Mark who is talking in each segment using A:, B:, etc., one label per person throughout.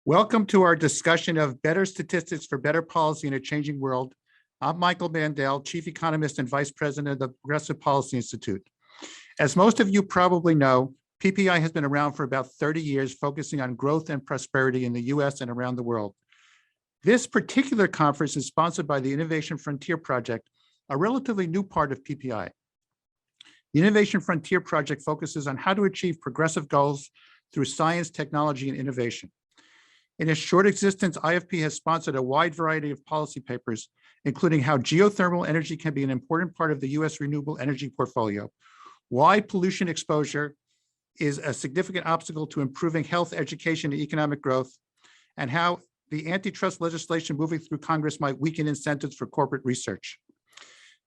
A: Welcome to our discussion of better statistics for better policy in a changing world. I'm Michael Mandel, Chief Economist and Vice President of the Progressive Policy Institute. As most of you probably know, PPI has been around for about 30 years, focusing on growth and prosperity in the US and around the world. This particular conference is sponsored by the Innovation Frontier Project, a relatively new part of PPI. The Innovation Frontier Project focuses on how to achieve progressive goals through science, technology, and innovation. In its short existence, IFP has sponsored a wide variety of policy papers, including how geothermal energy can be an important part of the US renewable energy portfolio, why pollution exposure is a significant obstacle to improving health, education, and economic growth, and how the antitrust legislation moving through Congress might weaken incentives for corporate research.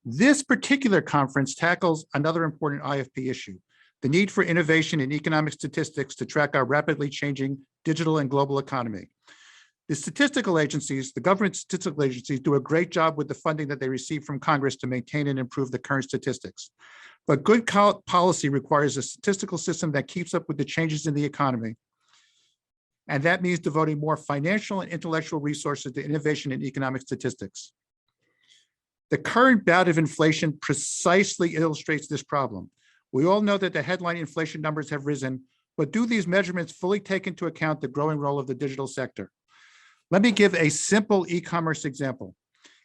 A: This particular conference tackles another important IFP issue, the need for innovation in economic statistics to track our rapidly changing digital and global economy. The statistical agencies, the government statistical agencies, do a great job with the funding that they receive from Congress to maintain and improve the current statistics. But good policy requires a statistical system that keeps up with the changes in the economy. And that means devoting more financial and intellectual resources to innovation in economic statistics. The current bout of inflation precisely illustrates this problem. We all know that the headline inflation numbers have risen, but do these measurements fully take into account the growing role of the digital sector? Let me give a simple e-commerce example.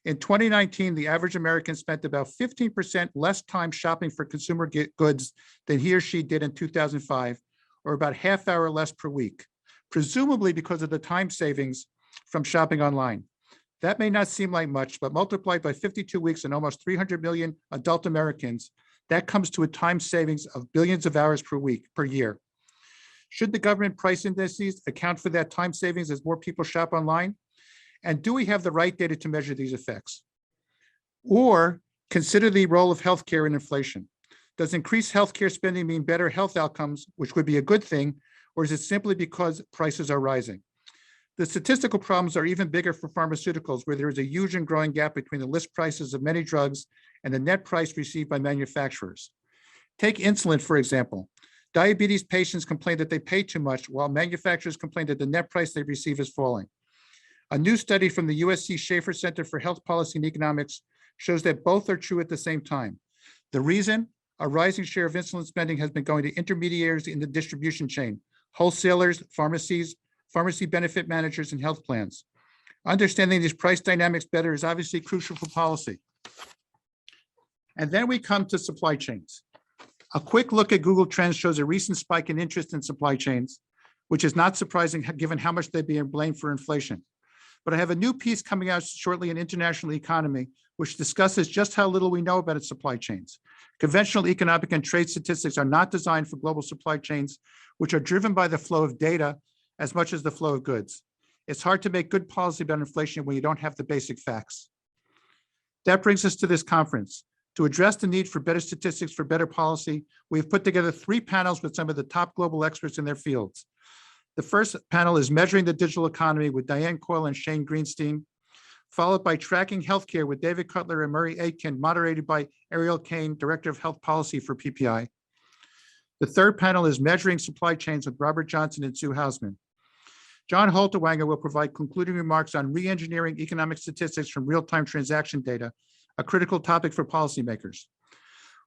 A: In 2019, the average American spent about 15% less time shopping for consumer goods than he or she did in 2005, or about half hour less per week, presumably because of the time savings from shopping online. That may not seem like much, but multiplied by 52 weeks and almost 300 million adult Americans, that comes to a time savings of billions of hours per year. Should the government price indices account for that time savings as more people shop online? And do we have the right data to measure these effects? Or consider the role of healthcare in inflation. Does increased healthcare spending mean better health outcomes, which would be a good thing, or is it simply because prices are rising? The statistical problems are even bigger for pharmaceuticals, where there is a huge and growing gap between the list prices of many drugs and the net price received by manufacturers. Take insulin, for example. Diabetes patients complain that they pay too much, while manufacturers complain that the net price they receive is falling. A new study from the USC Schaefer Center for Health Policy and Economics shows that both are true at the same time. The reason? A rising share of insulin spending has been going to intermediaries in the distribution chain, wholesalers, pharmacies, pharmacy benefit managers, and health plans. Understanding these price dynamics better is obviously crucial for policy. And then we come to supply chains. A quick look at Google Trends shows a recent spike in interest in supply chains, which is not surprising given how much they're being blamed for inflation. But I have a new piece coming out shortly in International Economy, which discusses just how little we know about its supply chains. Conventional economic and trade statistics are not designed for global supply chains, which are driven by the flow of data as much as the flow of goods. It's hard to make good policy about inflation when you don't have the basic facts. That brings us to this conference. To address the need for better statistics for better policy, we have put together 3 panels with some of the top global experts in their fields. The first panel is Measuring the Digital Economy with Diane, Coyle, and Shane Greenstein, followed by Tracking Healthcare with David Cutler and Murray Aitken, moderated by Ariel Kane, Director of Health Policy for PPI. The third panel is Measuring Supply Chains with Robert Johnson and Sue Hausman. John Halterwanger will provide concluding remarks on re-engineering economic statistics from real-time transaction data, a critical topic for policymakers.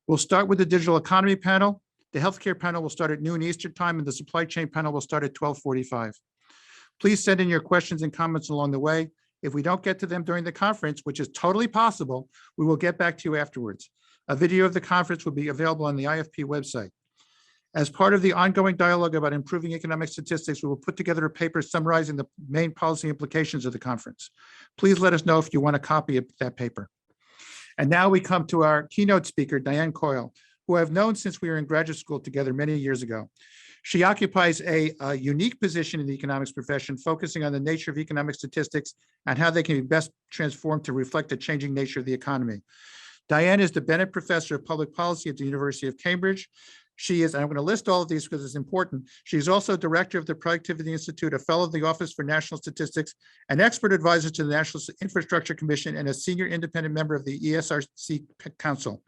A: We'll start with the digital economy panel. The healthcare panel will start at noon Eastern time, and the supply chain panel will start at 12:45. Please send in your questions and comments along the way. If we don't get to them during the conference, which is totally possible, we will get back to you afterwards. A video of the conference will be available on the IFP website. As part of the ongoing dialogue about improving economic statistics, we will put together a paper summarizing the main policy implications of the conference. Please let us know if you want a copy of that paper. And now we come to our keynote speaker, Diane Coyle, who I've known since we were in graduate school together many years ago. She occupies a unique position in the economics profession, focusing on the nature of economic statistics and how they can be best transformed to reflect the changing nature of the economy. Diane is the Bennett Professor of Public Policy at the University of Cambridge. She is, and I'm going to list all of these because it's important. She's also director of the Productivity Institute, a fellow of the Office for National Statistics, an expert advisor to the National Infrastructure Commission, and a senior independent member of the ESRC Council.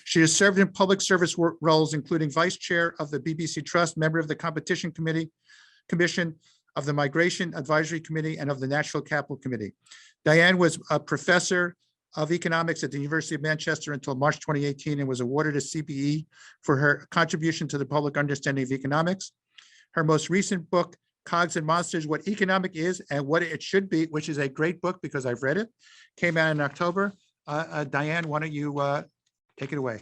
A: She has served in public service roles, including vice chair of the BBC Trust, member of the Competition Commission, of the Migration Advisory Committee, and of the National Capital Committee. Diane was a professor of economics at the University of Manchester until March 2018 and was awarded a CBE for her contribution to the public understanding of economics. Her most recent book, Cogs and Monsters, What Economic Is and What It Should Be, which is a great book because I've read it, came out in October. Diane, why don't you take it away?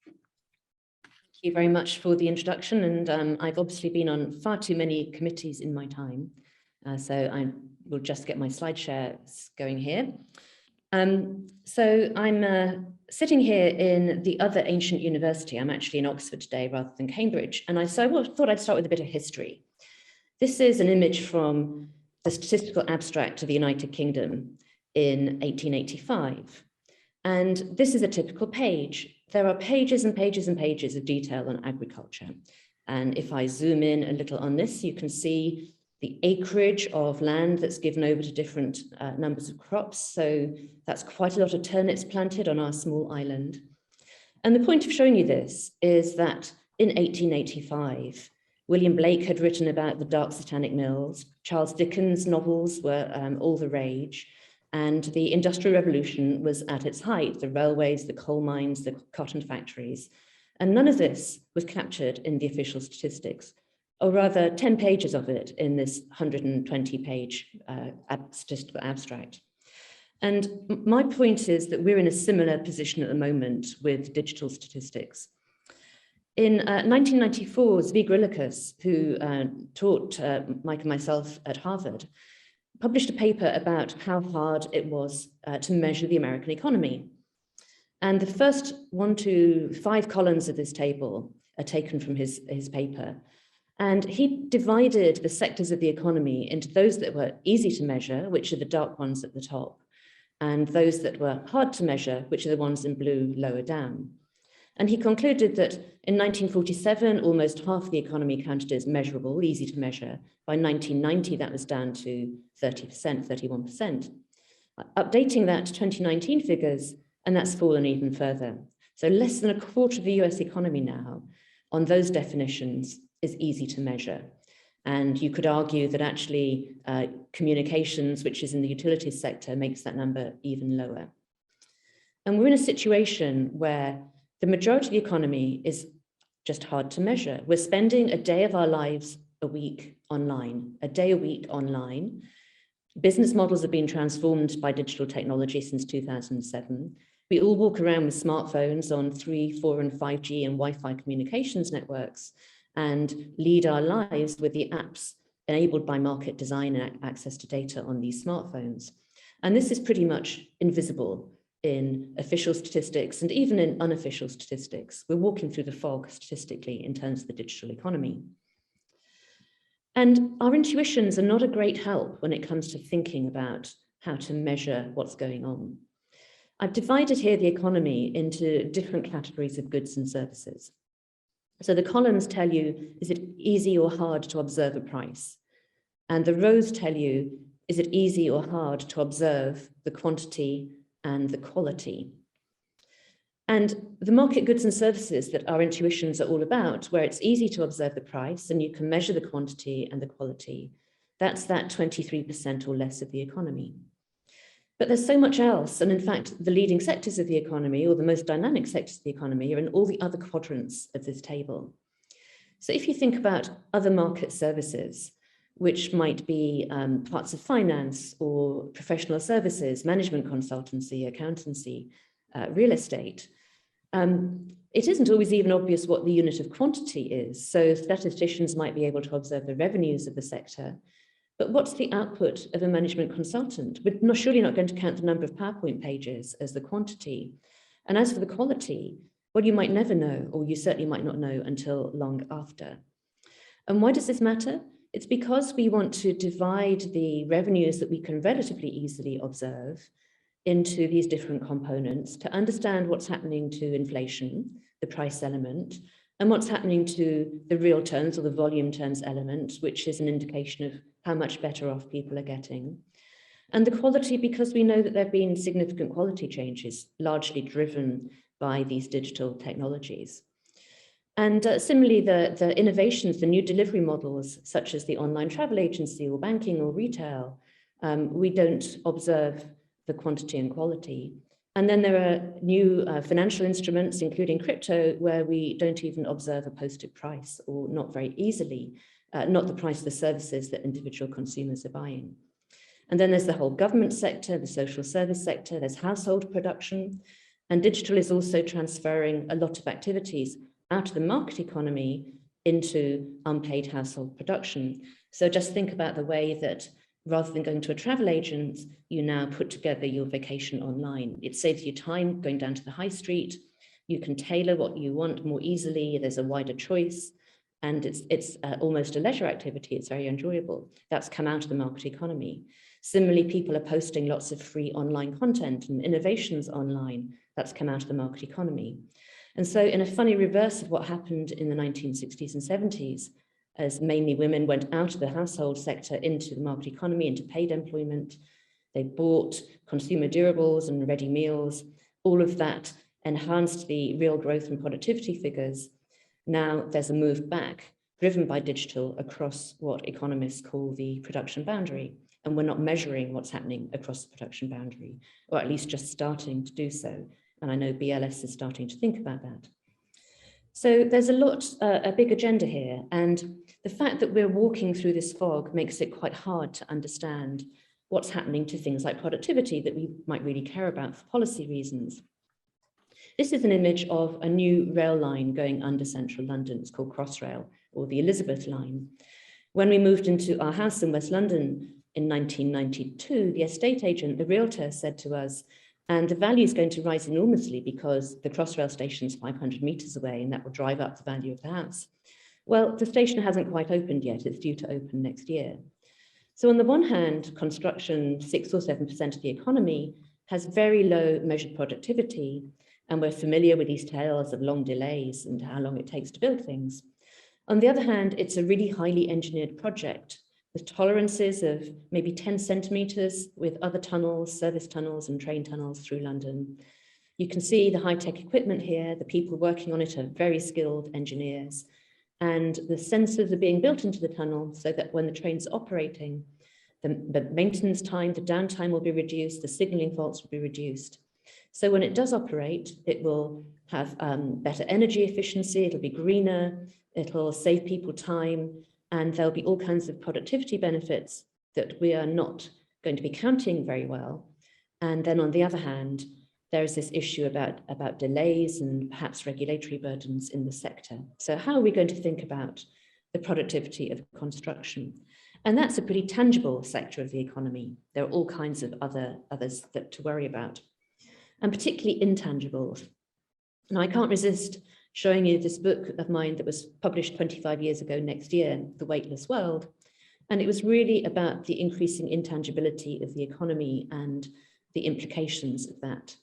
B: Thank you very much for the introduction. And I've obviously been on far too many committees in my time. So I will just get my slide share going here. So I'm sitting here in the other ancient university. I'm actually in Oxford today rather than Cambridge. And I thought I'd start with a bit of history. This is an image from the Statistical Abstract of the United Kingdom in 1885. And this is a typical page. There are pages and pages and pages of detail on agriculture. And if I zoom in a little on this, you can see the acreage of land that's given over to different numbers of crops. So that's quite a lot of turnips planted on our small island. And the point of showing you this is that in 1885, William Blake had written about the dark satanic mills. Charles Dickens' novels were all the rage. And the Industrial Revolution was at its height, the railways, the coal mines, the cotton factories. And none of this was captured in the official statistics, or rather 10 pages of it in this 120-page statistical abstract. And my point is that we're in a similar position at the moment with digital statistics. In 1994, Zvi Grilikus, who taught Mike and myself at Harvard, published a paper about how hard it was to measure the American economy. And the first 1 to 5 columns of this table are taken from his paper. And he divided the sectors of the economy into those that were easy to measure, which are the dark ones at the top, and those that were hard to measure, which are the ones in blue lower down. And he concluded that in 1947, almost half the economy counted as measurable, easy to measure. By 1990, that was down to 30%, 31%. Updating that to 2019 figures, and that's fallen even further. So less than a quarter of the US economy now, on those definitions, is easy to measure. And you could argue that actually communications, which is in the utilities sector, makes that number even lower. And we're in a situation where the majority of the economy is just hard to measure. We're spending a day of our lives a week online, a day a week online. Business models have been transformed by digital technology since 2007. We all walk around with smartphones on 3, 4, and 5G and Wi-Fi communications networks and lead our lives with the apps enabled by market design and access to data on these smartphones. And this is pretty much invisible in official statistics and even in unofficial statistics. We're walking through the fog statistically in terms of the digital economy. And our intuitions are not a great help when it comes to thinking about how to measure what's going on. I've divided here the economy into different categories of goods and services. So the columns tell you, is it easy or hard to observe a price? And the rows tell you, is it easy or hard to observe the quantity and the quality? And the market goods and services that our intuitions are all about, where it's easy to observe the price and you can measure the quantity and the quality, that's that 23% or less of the economy. But there's so much else. And in fact, the leading sectors of the economy, or the most dynamic sectors of the economy, are in all the other quadrants of this table. So if you think about other market services, which might be parts of finance or professional services, management consultancy, accountancy, real estate, it isn't always even obvious what the unit of quantity is. So statisticians might be able to observe the revenues of the sector, but what's the output of a management consultant? We're surely not going to count the number of PowerPoint pages as the quantity. And as for the quality, well, you might never know, or you certainly might not know until long after. And why does this matter? It's because we want to divide the revenues that we can relatively easily observe into these different components to understand what's happening to inflation, the price element, and what's happening to the real terms or the volume terms element, which is an indication of how much better off people are getting. And the quality, because we know that there have been significant quality changes, largely driven by these digital technologies. And similarly, the innovations, the new delivery models, such as the online travel agency or banking or retail, we don't observe the quantity and quality. And then there are new financial instruments, including crypto, where we don't even observe a posted price, or not very easily, not the price of the services that individual consumers are buying. And then there's the whole government sector, the social service sector, there's household production, and digital is also transferring a lot of activities out of the market economy into unpaid household production. So just think about the way that rather than going to a travel agent, you now put together your vacation online. It saves you time going down to the high street. You can tailor what you want more easily. There's a wider choice, and it's almost a leisure activity. It's very enjoyable. That's come out of the market economy. Similarly, people are posting lots of free online content and innovations online. That's come out of the market economy. And so in a funny reverse of what happened in the 1960s and 70s, as mainly women went out of the household sector into the market economy, into paid employment, they bought consumer durables and ready meals. All of that enhanced the real growth and productivity figures. Now there's a move back, driven by digital, across what economists call the production boundary. And we're not measuring what's happening across the production boundary, or at least just starting to do so. And I know BLS is starting to think about that. So there's a big agenda here. And the fact that we're walking through this fog makes it quite hard to understand what's happening to things like productivity that we might really care about for policy reasons. This is an image of a new rail line going under central London. It's called Crossrail, or the Elizabeth line. When we moved into our house in West London in 1992, the estate agent, the realtor, said to us, and the value is going to rise enormously because the Crossrail station is 500 meters away, and that will drive up the value of the house. Well, the station hasn't quite opened yet. It's due to open next year. So on the one hand, construction, 6 or 7% of the economy, has very low measured productivity, and we're familiar with these tales of long delays and how long it takes to build things. On the other hand, it's a really highly engineered project with tolerances of maybe 10 centimeters with other tunnels, service tunnels and train tunnels through London. You can see the high-tech equipment here. The people working on it are very skilled engineers. And the sensors are being built into the tunnel so that when the train's operating, the maintenance time, the downtime will be reduced, the signaling faults will be reduced. So when it does operate, it will have better energy efficiency, it'll be greener, it'll save people time, and there'll be all kinds of productivity benefits that we are not going to be counting very well. And then on the other hand, there is this issue about delays and perhaps regulatory burdens in the sector. So how are we going to think about the productivity of construction? And that's a pretty tangible sector of the economy. There are all kinds of others that to worry about, and particularly intangibles. And I can't resist showing you this book of mine that was published 25 years ago next year, The Weightless World. And it was really about the increasing intangibility of the economy and the implications of that.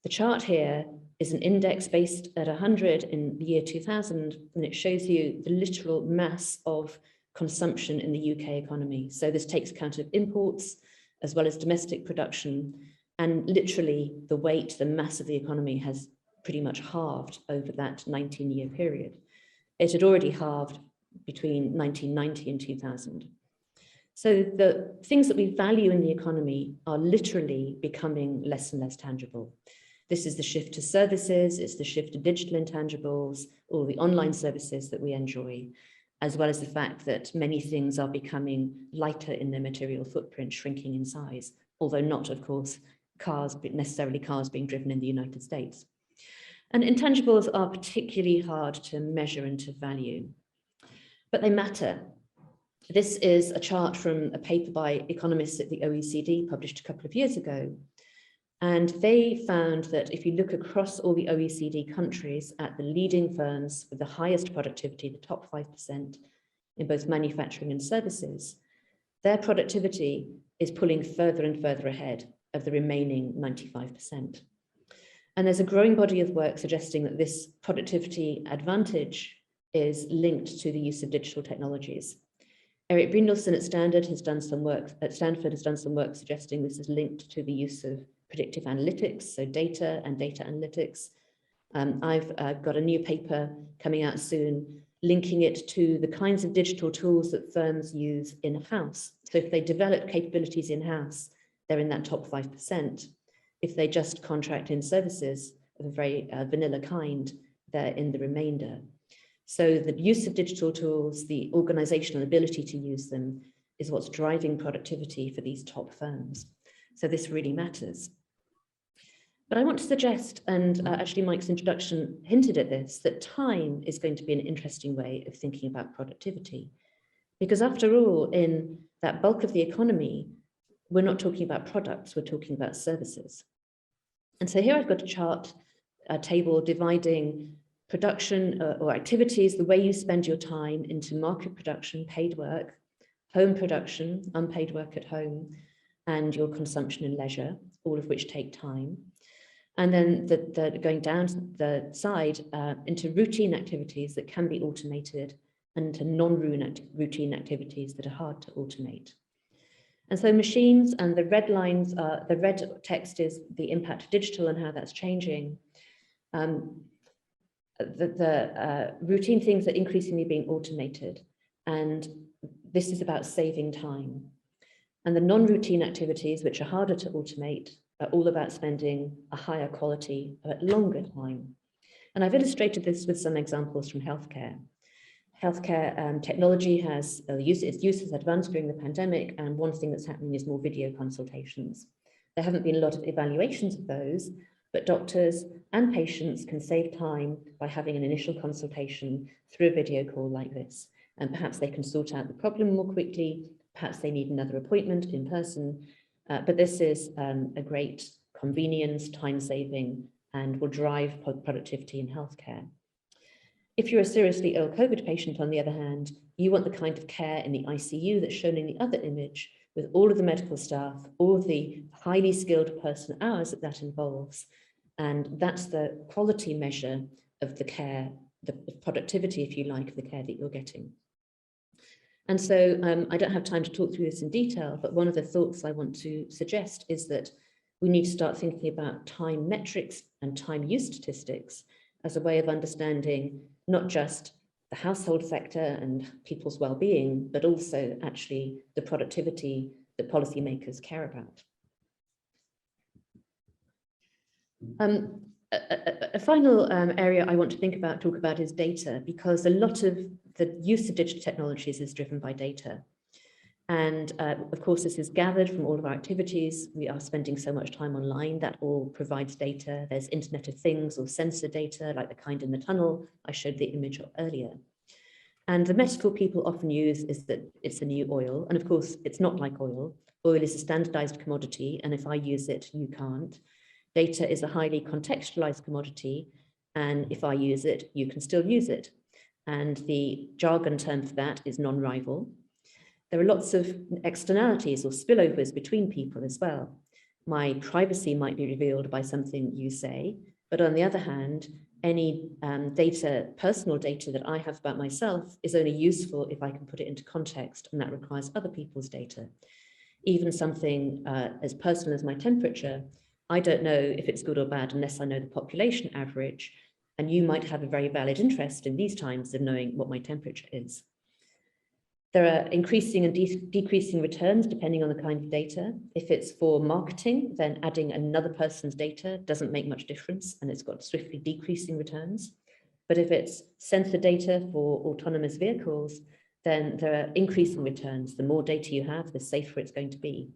B: The chart here is an index based at 100 in the year 2000, and it shows you the literal mass of consumption in the UK economy. So this takes account of imports as well as domestic production, and literally the weight, the mass of the economy has pretty much halved over that 19-year period. It had already halved between 1990 and 2000. So the things that we value in the economy are literally becoming less and less tangible. This is the shift to services, it's the shift to digital intangibles, all the online services that we enjoy, as well as the fact that many things are becoming lighter in their material footprint, shrinking in size, although not, of course, necessarily cars being driven in the United States. And intangibles are particularly hard to measure and to value, but they matter. This is a chart from a paper by economists at the OECD published a couple of years ago. And they found that if you look across all the OECD countries at the leading firms with the highest productivity, the top 5% in both manufacturing and services, their productivity is pulling further and further ahead of the remaining 95%. And there's a growing body of work suggesting that this productivity advantage is linked to the use of digital technologies. Eric Brynjolfsson at Stanford has done some work suggesting this is linked to the use of predictive analytics, so data and data analytics, I've got a new paper coming out soon, linking it to the kinds of digital tools that firms use in-house. So if they develop capabilities in-house, they're in that top 5%. If they just contract in services of a very vanilla kind, they're in the remainder. So the use of digital tools, the organizational ability to use them, is what's driving productivity for these top firms. So this really matters. But I want to suggest, and actually Mike's introduction hinted at this, that time is going to be an interesting way of thinking about productivity. Because after all, in that bulk of the economy, we're not talking about products, we're talking about services. And so here I've got a chart, a table dividing production or activities, the way you spend your time, into market production, paid work, home production, unpaid work at home, and your consumption and leisure, all of which take time. And then going down the side into routine activities that can be automated and to non-routine activities that are hard to automate. And so machines, and the red lines, the red text is the impact of digital and how that's changing. The routine things are increasingly being automated, and this is about saving time. And the non-routine activities, which are harder to automate, are all about spending a higher quality at longer time. And I've illustrated this with some examples from healthcare. Healthcare technology has its use has advanced during the pandemic, and one thing that's happening is more video consultations. There haven't been a lot of evaluations of those, but doctors and patients can save time by having an initial consultation through a video call like this. And perhaps they can sort out the problem more quickly, perhaps they need another appointment in person, but this is a great convenience, time saving, and will drive productivity in healthcare. If you're a seriously ill COVID patient, on the other hand, you want the kind of care in the ICU that's shown in the other image, with all of the medical staff, all of the highly skilled person hours that involves. And that's the quality measure of the care, the productivity, if you like, of the care that you're getting. And so I don't have time to talk through this in detail, but one of the thoughts I want to suggest is that we need to start thinking about time metrics and time use statistics as a way of understanding not just the household sector and people's well-being, but also actually the productivity that policymakers care about. A final area I want to talk about is data, because a lot of the use of digital technologies is driven by data. And of course, this is gathered from all of our activities. We are spending so much time online, that all provides data. There's Internet of Things or sensor data, like the kind in the tunnel I showed the image of earlier. And the metaphor people often use is that it's a new oil. And of course, it's not like oil. Oil is a standardized commodity, and if I use it, you can't. Data is a highly contextualized commodity, and if I use it, you can still use it. And the jargon term for that is non-rival. There are lots of externalities or spillovers between people as well. My privacy might be revealed by something you say, but on the other hand, any personal data that I have about myself is only useful if I can put it into context, and that requires other people's data. Even something as personal as my temperature, I don't know if it's good or bad unless I know the population average, and you might have a very valid interest in these times of knowing what my temperature is. There are increasing and decreasing returns depending on the kind of data. If it's for marketing, then adding another person's data doesn't make much difference, and it's got swiftly decreasing returns. But if it's sensor data for autonomous vehicles, then there are increasing returns. The more data you have, the safer it's going to be.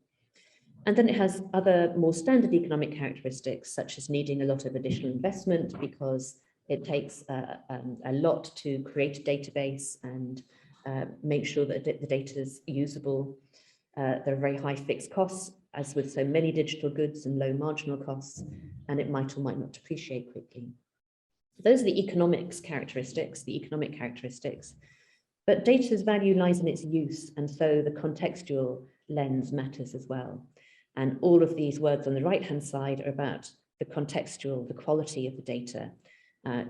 B: And then it has other more standard economic characteristics, such as needing a lot of additional investment because it takes a lot to create a database and make sure that the data is usable. There are very high fixed costs, as with so many digital goods, and low marginal costs, and it might or might not depreciate quickly. Those are the economic characteristics. But data's value lies in its use, and so the contextual lens matters as well. And all of these words on the right-hand side are about the contextual, the quality of the data.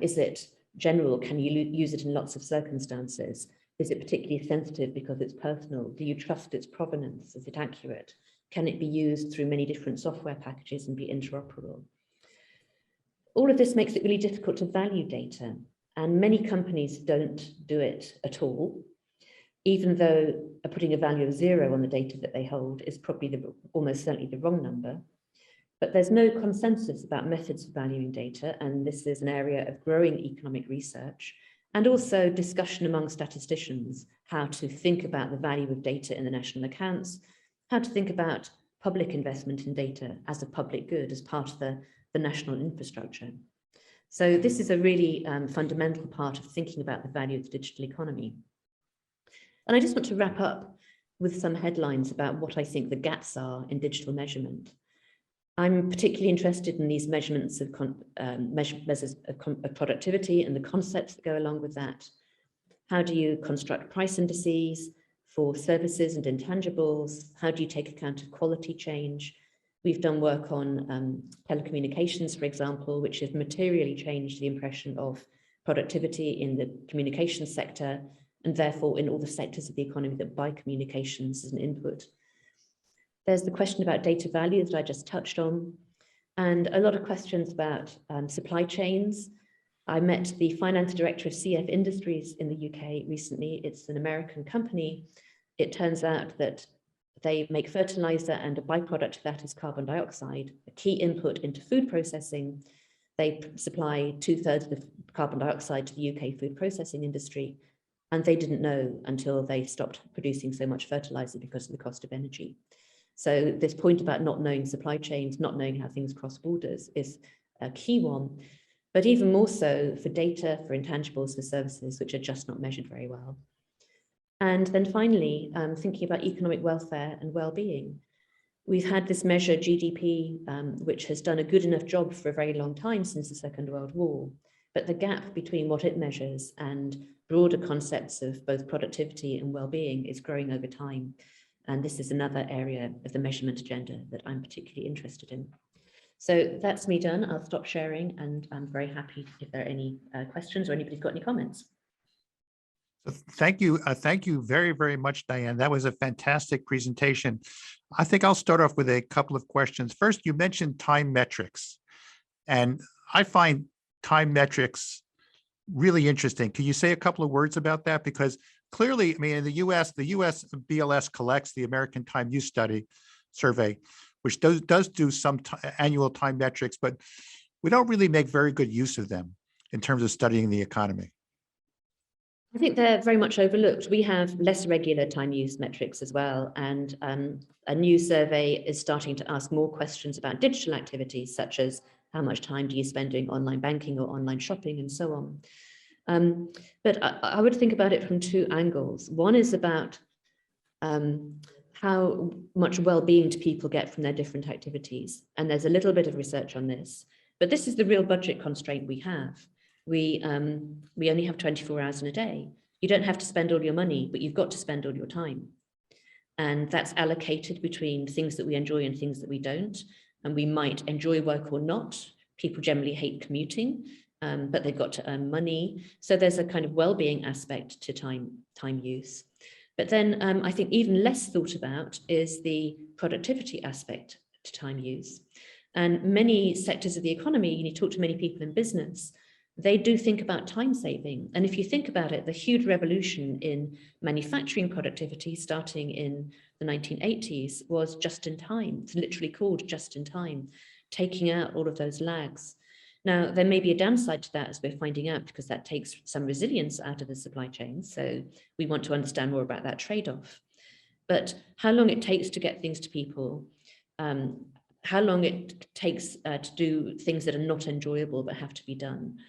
B: Is it general? Can you use it in lots of circumstances? Is it particularly sensitive because it's personal? Do you trust its provenance? Is it accurate? Can it be used through many different software packages and be interoperable? all of this makes it really difficult to value data, and many companies don't do it at all, even though putting a value of 0 on the data that they hold is probably almost certainly the wrong number. But there's no consensus about methods of valuing data, and this is an area of growing economic research, and also discussion among statisticians, how to think about the value of data in the national accounts, how to think about public investment in data as a public good, as part of the national infrastructure. So this is a really fundamental part of thinking about the value of the digital economy. And I just want to wrap up with some headlines about what I think the gaps are in digital measurement. I'm particularly interested in these measurements of measures of productivity and the concepts that go along with that. How do you construct price indices for services and intangibles? How do you take account of quality change? We've done work on telecommunications, for example, which has materially changed the impression of productivity in the communications sector, and therefore in all the sectors of the economy that buy communications as an input. There's the question about data value that I just touched on, and a lot of questions about supply chains. I met the finance director of CF Industries in the UK recently. It's an American company. It turns out that they make fertilizer, and a byproduct of that is carbon dioxide, a key input into food processing. They supply 2/3 of the carbon dioxide to the UK food processing industry, and they didn't know until they stopped producing so much fertilizer because of the cost of energy. So this point about not knowing supply chains, not knowing how things cross borders is a key one, but even more so for data, for intangibles, for services, which are just not measured very well. And then finally, thinking about economic welfare and well-being. We've had this measure GDP, which has done a good enough job for a very long time since the Second World War, but the gap between what it measures and broader concepts of both productivity and well-being is growing over time. And this is another area of the measurement agenda that I'm particularly interested in. So that's me done. I'll stop sharing, and I'm very happy if there are any questions or anybody's got any comments.
A: Thank you. Thank you very, very much, Diane. That was a fantastic presentation. I think I'll start off with a couple of questions. First, you mentioned time metrics, and I find time metrics really interesting. Can you say a couple of words about that? Because clearly, I mean, in the US BLS collects the American Time Use Study survey, which does do some annual time metrics, but we don't really make very good use of them in terms of studying the economy.
B: I think they're very much overlooked. We have less regular time use metrics as well, and a new survey is starting to ask more questions about digital activities, such as how much time do you spend doing online banking or online shopping and so on. But I would think about it from two angles. One is about how much well-being do people get from their different activities, and there's a little bit of research on this, but this is the real budget constraint we have. We only have 24 hours in a day. You don't have to spend all your money, but you've got to spend all your time. And that's allocated between things that we enjoy and things that we don't. And we might enjoy work or not. People generally hate commuting, but they've got to earn money. So there's a kind of well-being aspect to time use. But then I think even less thought about is the productivity aspect to time use. And many sectors of the economy, you talk to many people in business, they do think about time saving. And if you think about it, the huge revolution in manufacturing productivity starting in the 1980s was just in time. It's literally called just in time, taking out all of those lags. Now, there may be a downside to that, as we're finding out, because that takes some resilience out of the supply chain. So we want to understand more about that trade-off. But how long it takes to get things to people, how long it takes to do things that are not enjoyable but have to be done.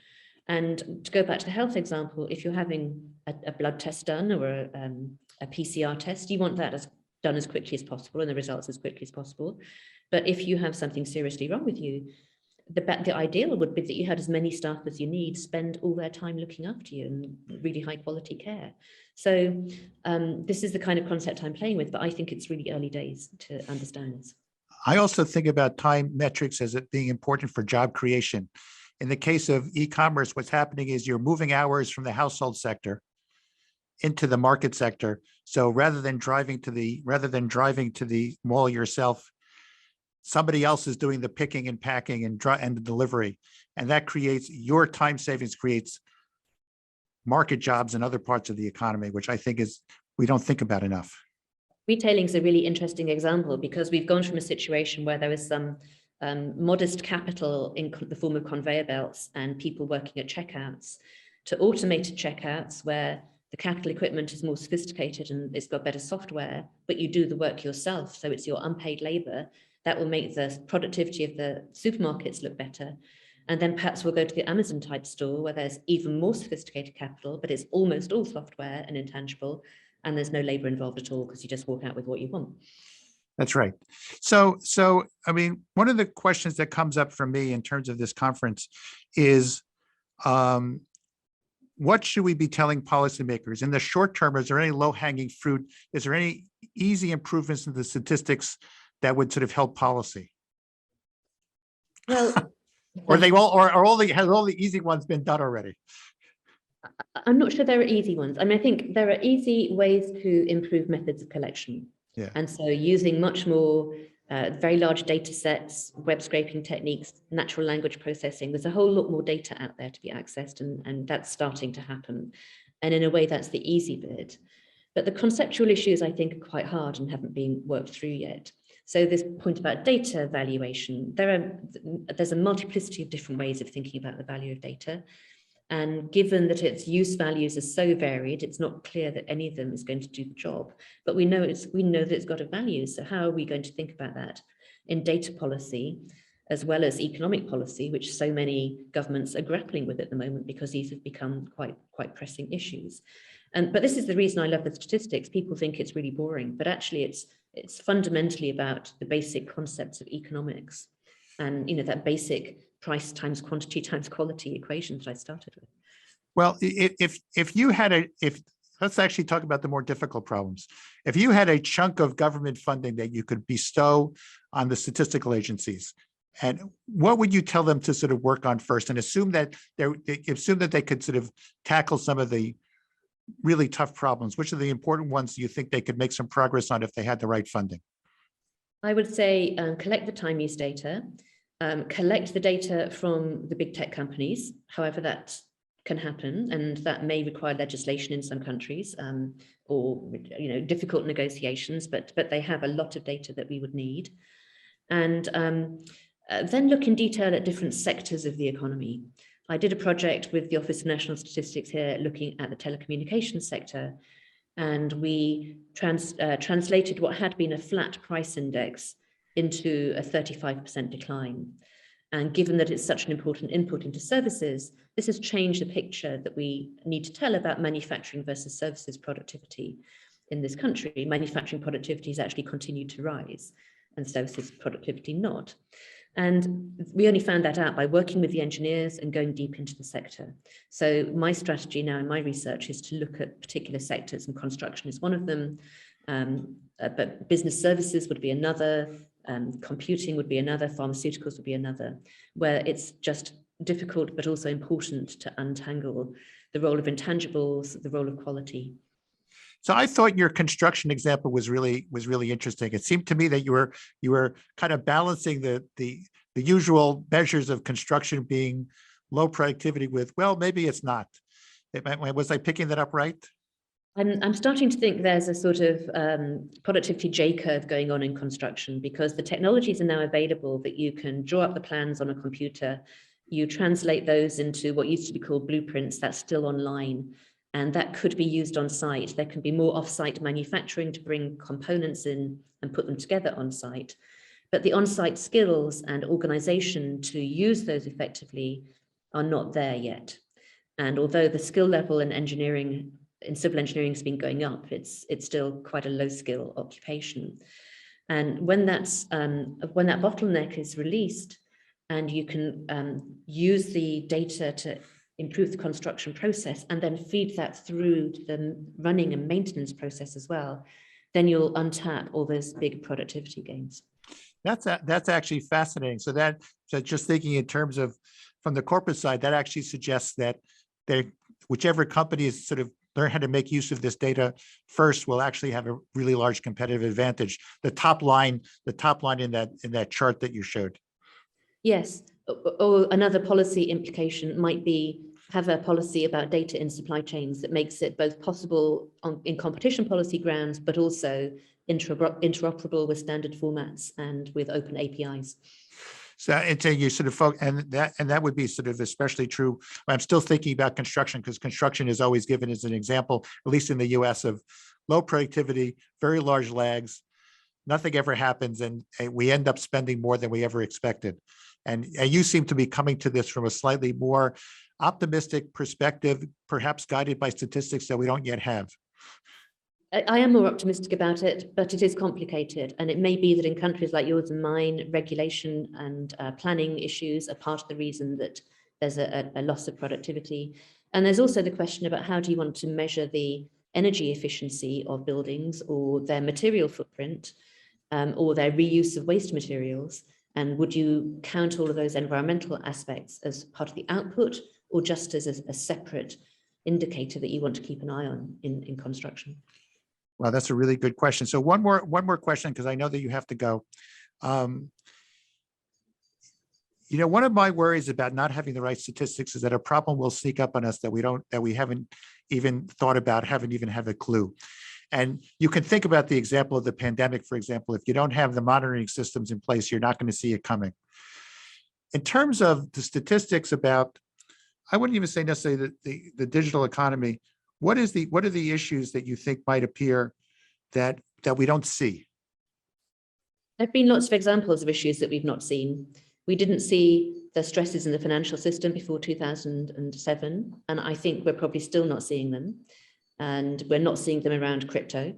B: And to go back to the health example, if you're having a blood test done or a PCR test, you want that done as quickly as possible and the results as quickly as possible. But if you have something seriously wrong with you, the ideal would be that you had as many staff as you need spend all their time looking after you and really high quality care. So this is the kind of concept I'm playing with, but I think it's really early days to understand this.
A: I also think about time metrics as it being important for job creation. In the case of e-commerce, what's happening is you're moving hours from the household sector into the market sector. So rather than driving to the mall yourself, somebody else is doing the picking and packing and the delivery. And that creates, your time savings creates market jobs in other parts of the economy, which I think is, we don't think about enough.
B: Retailing is a really interesting example because we've gone from a situation where there is some modest capital in the form of conveyor belts and people working at checkouts to automated checkouts where the capital equipment is more sophisticated and it's got better software, but you do the work yourself. So it's your unpaid labor that will make the productivity of the supermarkets look better. And then perhaps we'll go to the Amazon type store where there's even more sophisticated capital, but it's almost all software and intangible. And there's no labor involved at all because you just walk out with what you want.
A: That's right. So, I mean, one of the questions that comes up for me in terms of this conference is, what should we be telling policymakers in the short term? Is there any low-hanging fruit? Is there any easy improvements in the statistics that would sort of help policy?
B: Well,
A: or have all the easy ones been done already?
B: I'm not sure there are easy ones. I mean, I think there are easy ways to improve methods of collection.
A: Yeah.
B: And so using much more very large data sets, web scraping techniques, natural language processing, there's a whole lot more data out there to be accessed, and that's starting to happen. And in a way, that's the easy bit. But the conceptual issues, I think, are quite hard and haven't been worked through yet. So this point about data valuation, there's a multiplicity of different ways of thinking about the value of data. And given that its use values are so varied, it's not clear that any of them is going to do the job. But we know that it's got a value. So how are we going to think about that in data policy, as well as economic policy, which so many governments are grappling with at the moment because these have become quite pressing issues. But this is the reason I love the statistics. People think it's really boring, but actually it's fundamentally about the basic concepts of economics and that basic price times quantity times quality equation that I started with.
A: Well, let's actually talk about the more difficult problems. If you had a chunk of government funding that you could bestow on the statistical agencies, and what would you tell them to sort of work on first, and assume that they could sort of tackle some of the really tough problems? Which are the important ones do you think they could make some progress on if they had the right funding?
B: I would say collect the time use data. Collect the data from the big tech companies, however that can happen, and that may require legislation in some countries or difficult negotiations, but they have a lot of data that we would need. And then look in detail at different sectors of the economy. I did a project with the Office of National Statistics here looking at the telecommunications sector, and we translated what had been a flat price index into a 35% decline. And given that it's such an important input into services, this has changed the picture that we need to tell about manufacturing versus services productivity in this country. Manufacturing productivity has actually continued to rise and services productivity not. And we only found that out by working with the engineers and going deep into the sector. So my strategy now in my research is to look at particular sectors, and construction is one of them, but business services would be another, computing would be another, pharmaceuticals would be another, where it's just difficult but also important to untangle the role of intangibles, the role of quality.
A: So I thought your construction example was really interesting. It seemed to me that you were kind of balancing the usual measures of construction being low productivity with, well, maybe it's not. Was I picking that up right?
B: I'm starting to think there's a sort of productivity J-curve going on in construction, because the technologies are now available that you can draw up the plans on a computer, you translate those into what used to be called blueprints, that's still online, and that could be used on site. There can be more off-site manufacturing to bring components in and put them together on site. But the on-site skills and organization to use those effectively are not there yet. And although the skill level in engineering, in civil engineering, has been going up, it's still quite a low skill occupation. And when that bottleneck is released and you can use the data to improve the construction process and then feed that through to the running and maintenance process as well, then you'll untap all those big productivity gains.
A: That's actually fascinating. So just thinking in terms of from the corporate side, that actually suggests that whichever company is sort of learn how to make use of this data first will actually have a really large competitive advantage. The top line in that chart that you showed.
B: Yes, or another policy implication might be have a policy about data in supply chains that makes it both possible in competition policy grounds, but also interoperable with standard formats and with open APIs.
A: So it's you sort of and that would be sort of especially true. I'm still thinking about construction, because construction is always given as an example, at least in the US, of low productivity, very large lags. Nothing ever happens, and we end up spending more than we ever expected. And you seem to be coming to this from a slightly more optimistic perspective, perhaps guided by statistics that we don't yet have.
B: I am more optimistic about it, but it is complicated. And it may be that in countries like yours and mine, regulation and planning issues are part of the reason that there's a loss of productivity. And there's also the question about how do you want to measure the energy efficiency of buildings, or their material footprint, or their reuse of waste materials. And would you count all of those environmental aspects as part of the output, or just as a separate indicator that you want to keep an eye on in construction?
A: Well, that's a really good question. So one more question, because I know that you have to go. You know, one of my worries about not having the right statistics is that a problem will sneak up on us that we haven't even thought about, haven't even have a clue. And you can think about the example of the pandemic, for example. If you don't have the monitoring systems in place, you're not going to see it coming. In terms of the statistics about, I wouldn't even say necessarily the digital economy, what are the issues that you think might appear that we don't see?
B: There have been lots of examples of issues that we've not seen. We didn't see the stresses in the financial system before 2007, and I think we're probably still not seeing them. And we're not seeing them around crypto.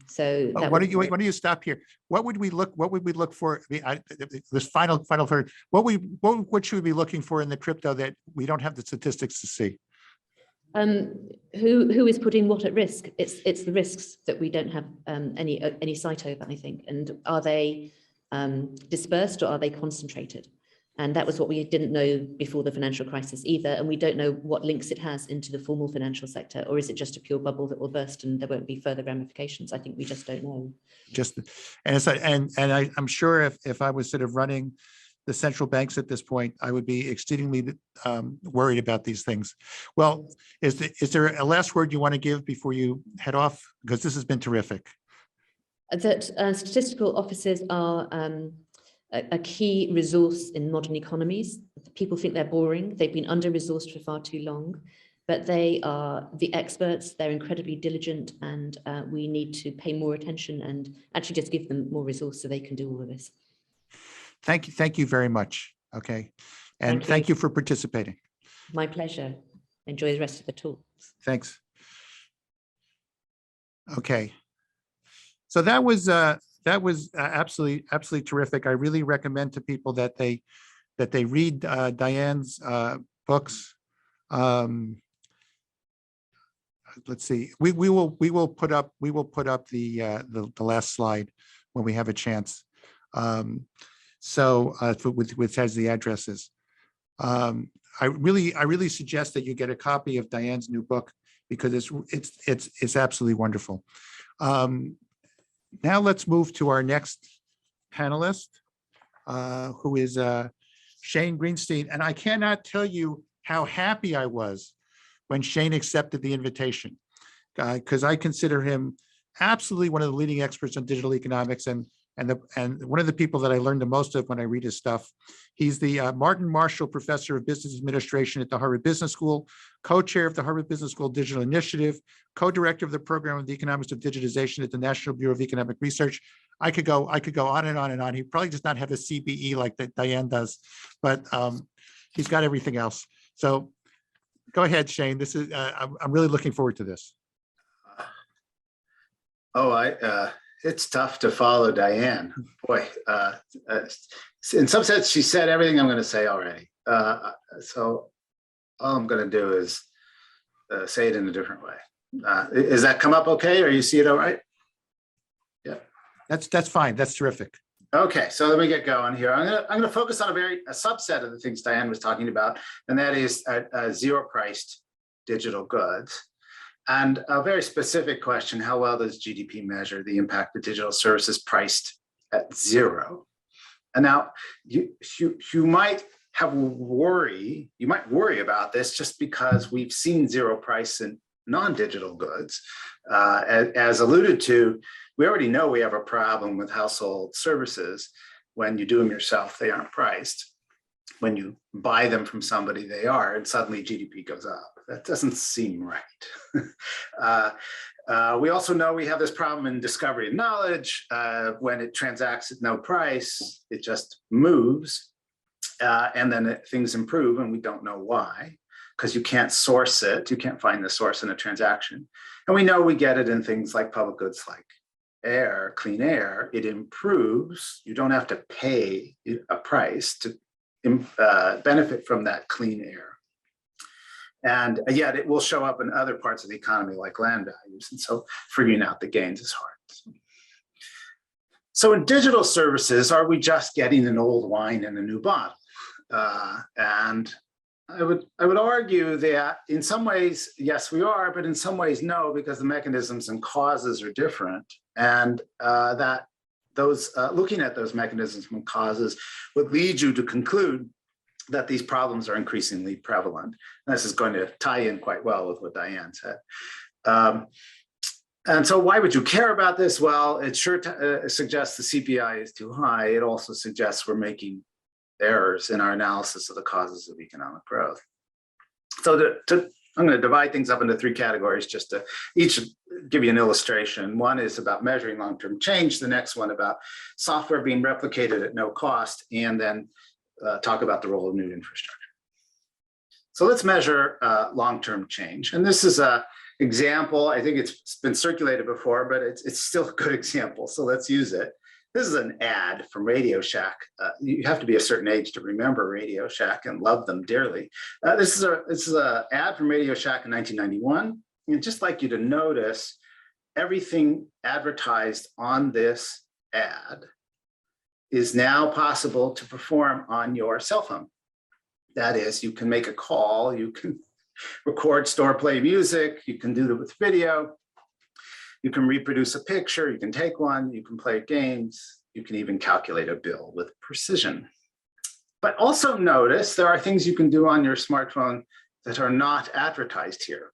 B: So
A: why don't you stop here? What would we look for? This final part, what should we be looking for in the crypto that we don't have the statistics to see?
B: Who is putting what at risk? It's the risks that we don't have any sight over, I think. And are they dispersed, or are they concentrated? And that was what we didn't know before the financial crisis either. And we don't know what links it has into the formal financial sector, or is it just a pure bubble that will burst and there won't be further ramifications? I think we just don't know. I'm sure if I was sort of running the central banks at this point, I would be exceedingly worried about these things. Well, is there a last word you want to give before you head off? Because this has been terrific. That statistical offices are a key resource in modern economies. People think they're boring. They've been under-resourced for far too long, but they are the experts. They're incredibly diligent, and we need to pay more attention and actually just give them more resource so they can do all of this.
A: Thank you very much. Okay. And thank you for participating.
B: My pleasure. Enjoy the rest of the talks.
A: Thanks. Okay. So that was absolutely terrific. I really recommend to people that they read Diane's books. Let's see. We will put up the last slide when we have a chance. Which has the addresses. I really suggest that you get a copy of Diane's new book, because it's absolutely wonderful. Now let's move to our next panelist, who is Shane Greenstein. And I cannot tell you how happy I was when Shane accepted the invitation, because I consider him absolutely one of the leading experts on digital economics, and one of the people that I learned the most of when I read his stuff. He's the Martin Marshall Professor of Business Administration at the Harvard Business School, co-chair of the Harvard Business School Digital Initiative, co-director of the Program of the Economics of Digitization at the National Bureau of Economic Research. I could go on and on and on. He probably does not have a CBE like that Diane does, but he's got everything else. So go ahead, Shane. This is I'm really looking forward to this.
C: It's tough to follow Diane. Boy, in some sense, she said everything I'm going to say already. So all I'm going to do is say it in a different way. Is that come up okay? Or you see it all right? Yeah.
A: That's fine. That's terrific.
C: Okay, so let me get going here. I'm going to focus on a subset of the things Diane was talking about, and that is zero-priced digital goods. And a very specific question: how well does GDP measure the impact of digital services priced at zero? And now you might you might worry about this just because we've seen zero price in non-digital goods. As alluded to, we already know we have a problem with household services. When you do them yourself, they aren't priced. When you buy them from somebody, they are, and suddenly GDP goes up. That doesn't seem right. We also know we have this problem in discovery and knowledge. When it transacts at no price, it just moves, and then things improve, and we don't know why, because you can't source it. You can't find the source in a transaction. And we know we get it in things like public goods like air, clean air. It improves. You don't have to pay a price to benefit from that clean air. And yet it will show up in other parts of the economy like land values. And so figuring out the gains is hard. So in digital services, are we just getting an old wine in a new bottle? And I would argue that in some ways, yes, we are, but in some ways, no, because the mechanisms and causes are different. And that those looking at those mechanisms and causes would lead you to conclude that these problems are increasingly prevalent. And this is going to tie in quite well with what Diane said. And so why would you care about this? Well, it sure suggests the CPI is too high. It also suggests we're making errors in our analysis of the causes of economic growth. So I'm going to divide things up into 3 categories just to each give you an illustration. One is about measuring long-term change, the next one about software being replicated at no cost, and then talk about the role of new infrastructure. So let's measure long-term change. And this is an example. I think it's been circulated before, but it's still a good example. So let's use it. This is an ad from Radio Shack. You have to be a certain age to remember Radio Shack and love them dearly. This is an ad from Radio Shack in 1991. And just like you to notice, everything advertised on this ad is now possible to perform on your cell phone. That is, you can make a call, you can record, store, play music, you can do it with video, you can reproduce a picture, you can take one, you can play games, you can even calculate a bill with precision. But also notice there are things you can do on your smartphone that are not advertised here.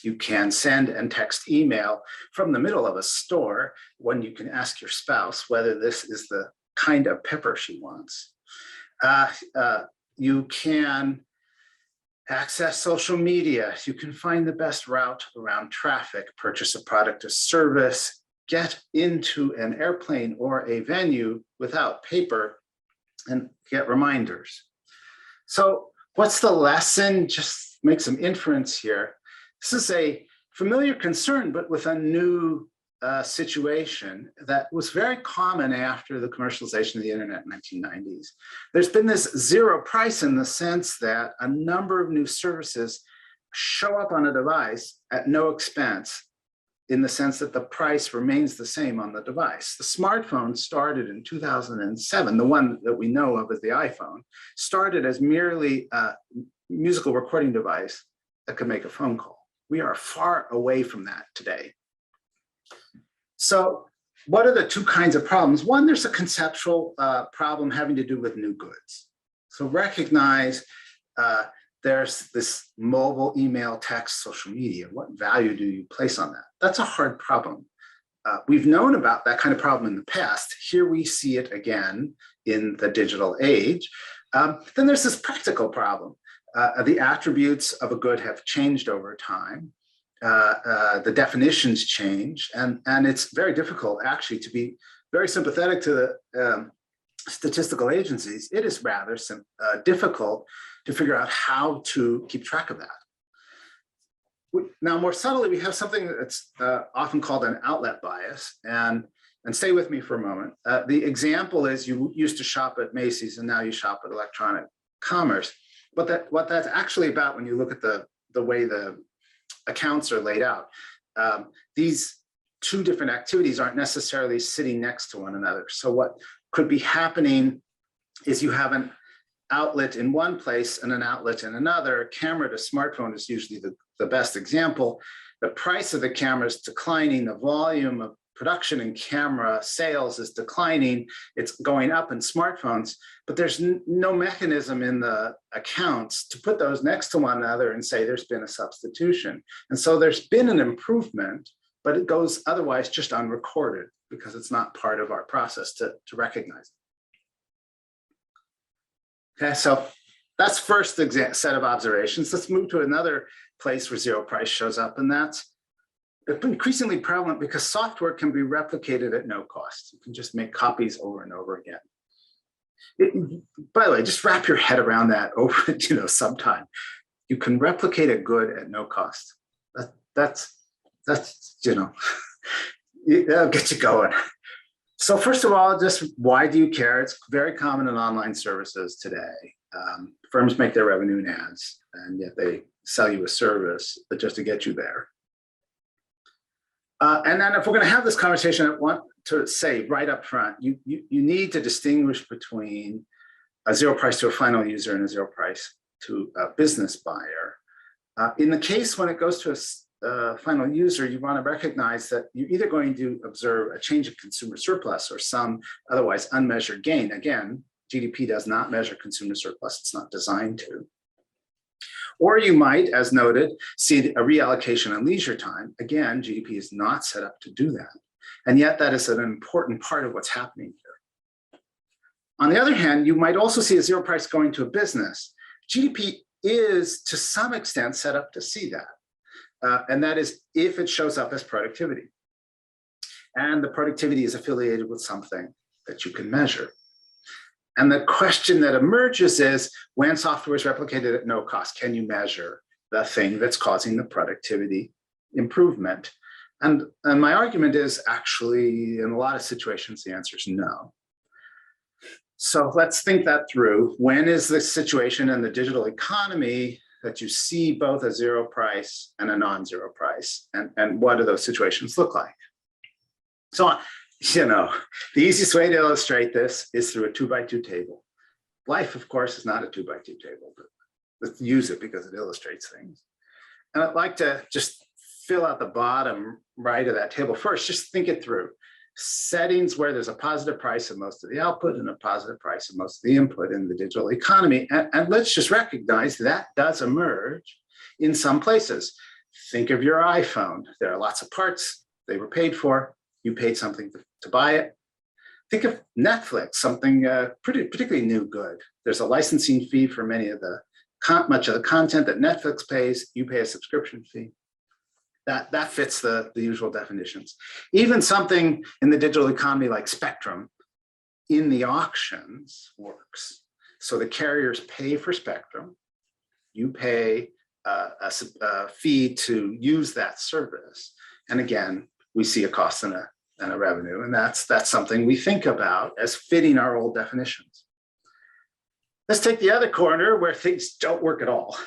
C: You can send and text email from the middle of a store when you can ask your spouse whether this is the kind of pepper she wants. You can access social media. You can find the best route around traffic, purchase a product or service, get into an airplane or a venue without paper, and get reminders. So what's the lesson? Just make some inference here. This is a familiar concern, but with a new situation that was very common after the commercialization of the internet in the 1990s. There's been this zero price in the sense that a number of new services show up on a device at no expense, in the sense that the price remains the same on the device. The smartphone started in 2007, the one that we know of as the iPhone, started as merely a musical recording device that could make a phone call. We are far away from that today. So what are the 2 kinds of problems? One, there's a conceptual problem having to do with new goods. So recognize there's this mobile, email, text, social media. What value do you place on that? That's a hard problem. We've known about that kind of problem in the past. Here we see it again in the digital age. Then there's this practical problem. The attributes of a good have changed over time. The definitions change, and it's very difficult actually to be very sympathetic to the statistical agencies. It is rather difficult to figure out how to keep track of that. Now, more subtly, we have something that's often called an outlet bias, and stay with me for a moment. The example is you used to shop at Macy's and now you shop at electronic commerce. But what that's actually about when you look at the way the accounts are laid out, these 2 different activities aren't necessarily sitting next to one another. So what could be happening is you have an outlet in one place and an outlet in another. Camera to smartphone is usually the best example. The price of the camera is declining, the volume of production and camera sales is declining. It's going up in smartphones, but there's no mechanism in the accounts to put those next to one another and say there's been a substitution. And so there's been an improvement, but it goes otherwise just unrecorded because it's not part of our process to recognize it. Okay, so that's first set of observations. Let's move to another place where zero price shows up, and that's increasingly prevalent because software can be replicated at no cost. You can just make copies over and over again. By the way, just wrap your head around that over, sometime. You can replicate a good at no cost. That's that'll get you going. So first of all, just why do you care? It's very common in online services today. Firms make their revenue in ads, and yet they sell you a service just to get you there. And then if we're going to have this conversation, I want to say right up front, you need to distinguish between a zero price to a final user and a zero price to a business buyer. In the case when it goes to a final user, you want to recognize that you're either going to observe a change in consumer surplus or some otherwise unmeasured gain. Again, GDP does not measure consumer surplus. It's not designed to. Or you might, as noted, see a reallocation in leisure time. Again, GDP is not set up to do that. And yet that is an important part of what's happening here. On the other hand, you might also see a zero price going to a business. GDP is to some extent set up to see that. And that is if it shows up as productivity. And the productivity is affiliated with something that you can measure. And the question that emerges is, when software is replicated at no cost, can you measure the thing that's causing the productivity improvement? And my argument is actually, in a lot of situations, the answer is no. So let's think that through. When is the situation in the digital economy that you see both a zero price and a non-zero price? And what do those situations look like? So, the easiest way to illustrate this is through a 2x2 table. Life, of course, is not a 2x2 table, but let's use it because it illustrates things. And I'd like to just fill out the bottom right of that table first. Just think it through. Settings where there's a positive price of most of the output and a positive price of most of the input in the digital economy. And let's just recognize that does emerge in some places. Think of your iPhone. There are lots of parts. They were paid for. You paid something to buy it. Think of Netflix, something particularly new good. There's a licensing fee for much of the content that Netflix pays. You pay a subscription fee. That fits the usual definitions. Even something in the digital economy like spectrum in the auctions works. So the carriers pay for spectrum. You pay a fee to use that service. And again, we see a cost and a revenue. And that's something we think about as fitting our old definitions. Let's take the other corner where things don't work at all.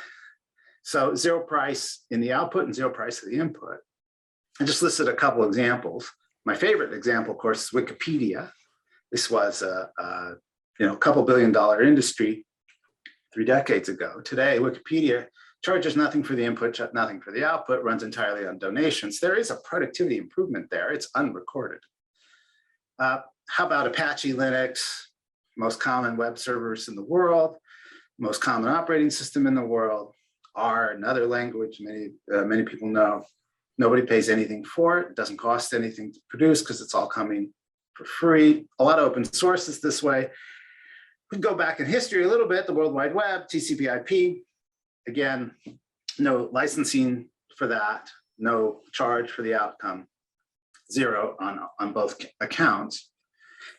C: So zero price in the output and zero price of the input. I just listed a couple examples. My favorite example, of course, is Wikipedia. This was a couple $1 billion industry 3 decades ago. Today, Wikipedia charges nothing for the input, nothing for the output, runs entirely on donations. There is a productivity improvement there. It's unrecorded. How about Apache Linux, most common web servers in the world, most common operating system in the world, R, another language many people know. Nobody pays anything for it. It doesn't cost anything to produce because it's all coming for free. A lot of open source is this way. We can go back in history a little bit, the World Wide Web, TCP/IP. Again, no licensing for that, no charge for the outcome, zero on both accounts.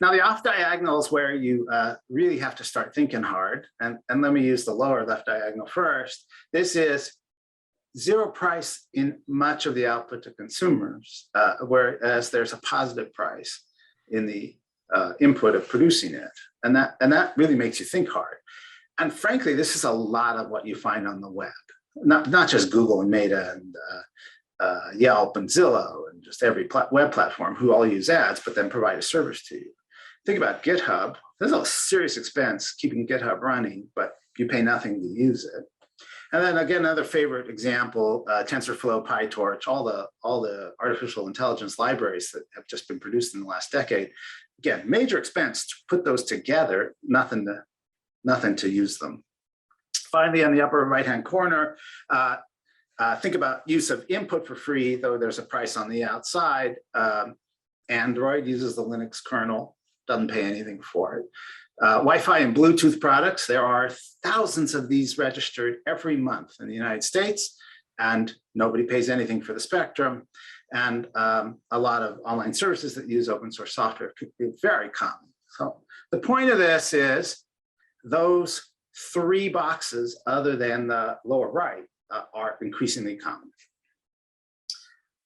C: Now the off diagonal is where you really have to start thinking hard. And let me use the lower left diagonal first. This is zero price in much of the output to consumers, whereas there's a positive price in the input of producing it. And that really makes you think hard. And frankly, this is a lot of what you find on the web, not just Google and Meta and Yelp and Zillow and just every web platform who all use ads, but then provide a service to you. Think about GitHub. There's a serious expense keeping GitHub running, but you pay nothing to use it. And then again, another favorite example, TensorFlow, PyTorch, all the artificial intelligence libraries that have just been produced in the last decade. Again, major expense to put those together, nothing to use them. Finally, on the upper right-hand corner, think about use of input for free, though there's a price on the outside. Android uses the Linux kernel, doesn't pay anything for it. Wi-Fi and Bluetooth products, there are thousands of these registered every month in the United States, and nobody pays anything for the spectrum. And a lot of online services that use open source software could be very common. So the point of this is those three boxes, other than the lower right, are increasingly common.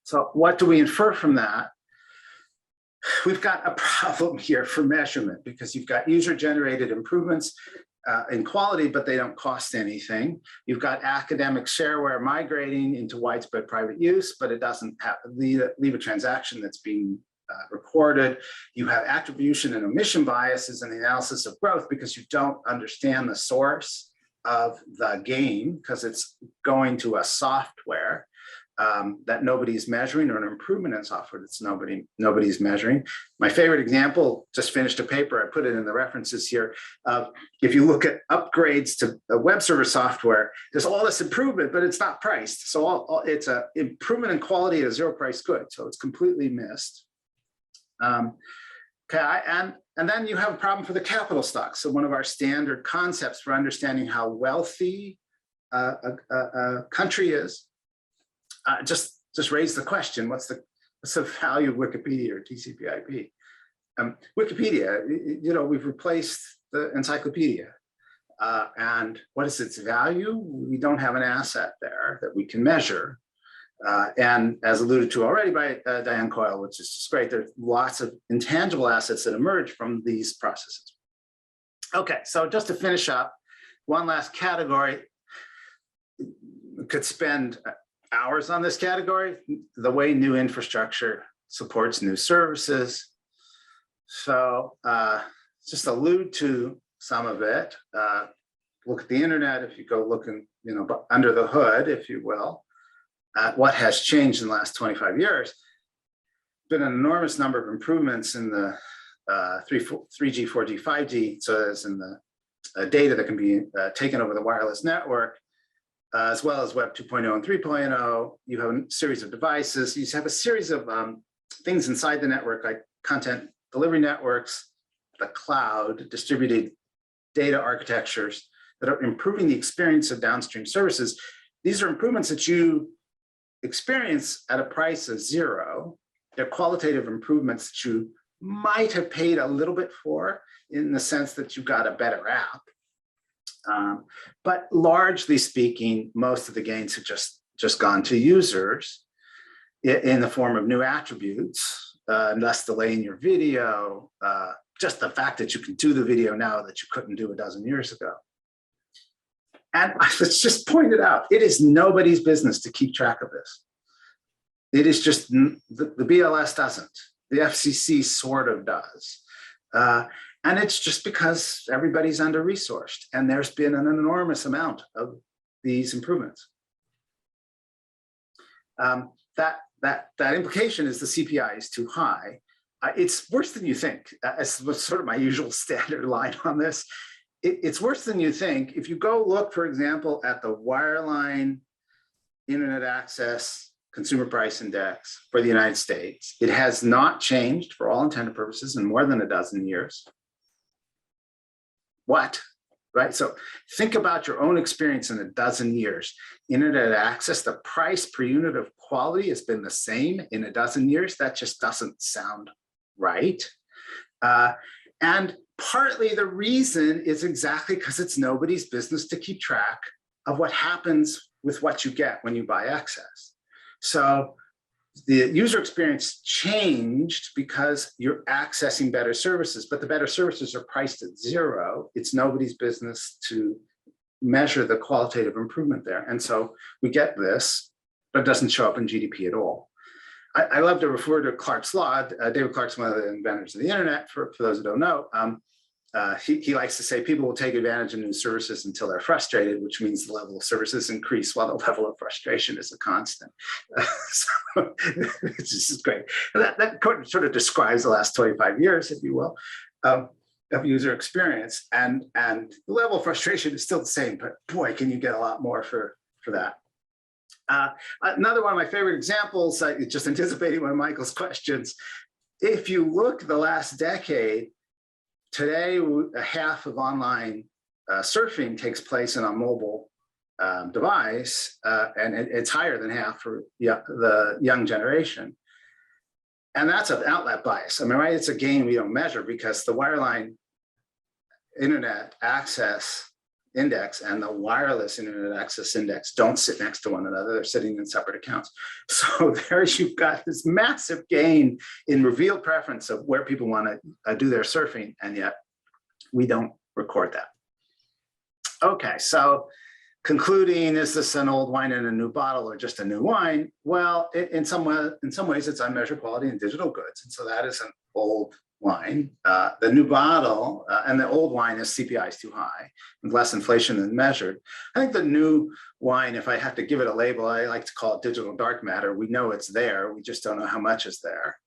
C: So what do we infer from that? We've got a problem here for measurement, because you've got user-generated improvements in quality, but they don't cost anything. You've got academic shareware migrating into widespread private use, but it doesn't leave a transaction that's being recorded. You have attribution and omission biases in the analysis of growth, because you don't understand the source of the gain, because it's going to a software that nobody's measuring, or an improvement in software that's nobody's measuring. My favorite example, just finished a paper, I put it in the references here. If you look at upgrades to a web server software, there's all this improvement, but it's not priced. So it's an improvement in quality at a zero price good. So it's completely missed. Okay, and then you have a problem for the capital stock. So one of our standard concepts for understanding how wealthy a country is, just raise the question: what's the value of Wikipedia or TCP/IP? Wikipedia, we've replaced the encyclopedia, and what is its value? We don't have an asset there that we can measure. And as alluded to already by Diane Coyle, which is just great, there's lots of intangible assets that emerge from these processes. Okay, so just to finish up, one last category. We could spend hours on this category, the way new infrastructure supports new services. So just allude to some of it. Look at the internet, if you go looking, under the hood, if you will, at what has changed in the last 25 years. Been an enormous number of improvements in the 3G, 4G, 5G, so as in the data that can be taken over the wireless network, as well as Web 2.0 and 3.0. You have a series of devices. You have a series of things inside the network, like content delivery networks, the cloud, distributed data architectures that are improving the experience of downstream services. These are improvements that you experience at a price of zero. They're qualitative improvements that you might have paid a little bit for, in the sense that you got a better app. But largely speaking, most of the gains have just gone to users in the form of new attributes, less delay in your video, just the fact that you can do the video now that you couldn't do a dozen years ago. And let's just point it out, it is nobody's business to keep track of this. It is just, the BLS doesn't, the FCC sort of does. And it's just because everybody's under-resourced, and there's been an enormous amount of these improvements. That implication is the CPI is too high. It's worse than you think. That's sort of my usual standard line on this. It's worse than you think. If you go look, for example, at the wireline internet access consumer price index for the United States, it has not changed for all intended purposes in more than a dozen years. What? Right? So think about your own experience in a dozen years. Internet access, the price per unit of quality has been the same in a dozen years. That just doesn't sound right. And partly the reason is exactly because it's nobody's business to keep track of what happens with what you get when you buy access. So the user experience changed because you're accessing better services, but the better services are priced at zero. It's nobody's business to measure the qualitative improvement there. And so we get this, but it doesn't show up in GDP at all. I love to refer to Clark's law. David Clark's one of the inventors of the internet, for those who don't know. he likes to say people will take advantage of new services until they're frustrated, which means the level of services increase while the level of frustration is a constant. So it's just great. And that sort of describes the last 25 years, if you will, of user experience. And the level of frustration is still the same, but boy, can you get a lot more for that. Another one of my favorite examples, just anticipating one of Michael's questions, if you look the last decade, today, half of online surfing takes place in a mobile device, and it's higher than half for the young generation. And that's an outlet bias. I mean, right? It's a gain we don't measure because the wireline internet access index and the wireless internet access index don't sit next to one another. They're sitting in separate accounts. So there you've got this massive gain in revealed preference of where people want to do their surfing, and yet we don't record that. Okay, so concluding, is this an old wine in a new bottle or just a new wine? Well, in some ways it's unmeasured quality in digital goods, and so that is an old wine. The new bottle and the old wine is CPI is too high and less inflation than measured. I think the new wine, if I have to give it a label, I like to call it digital dark matter. We know it's there, we just don't know how much is there.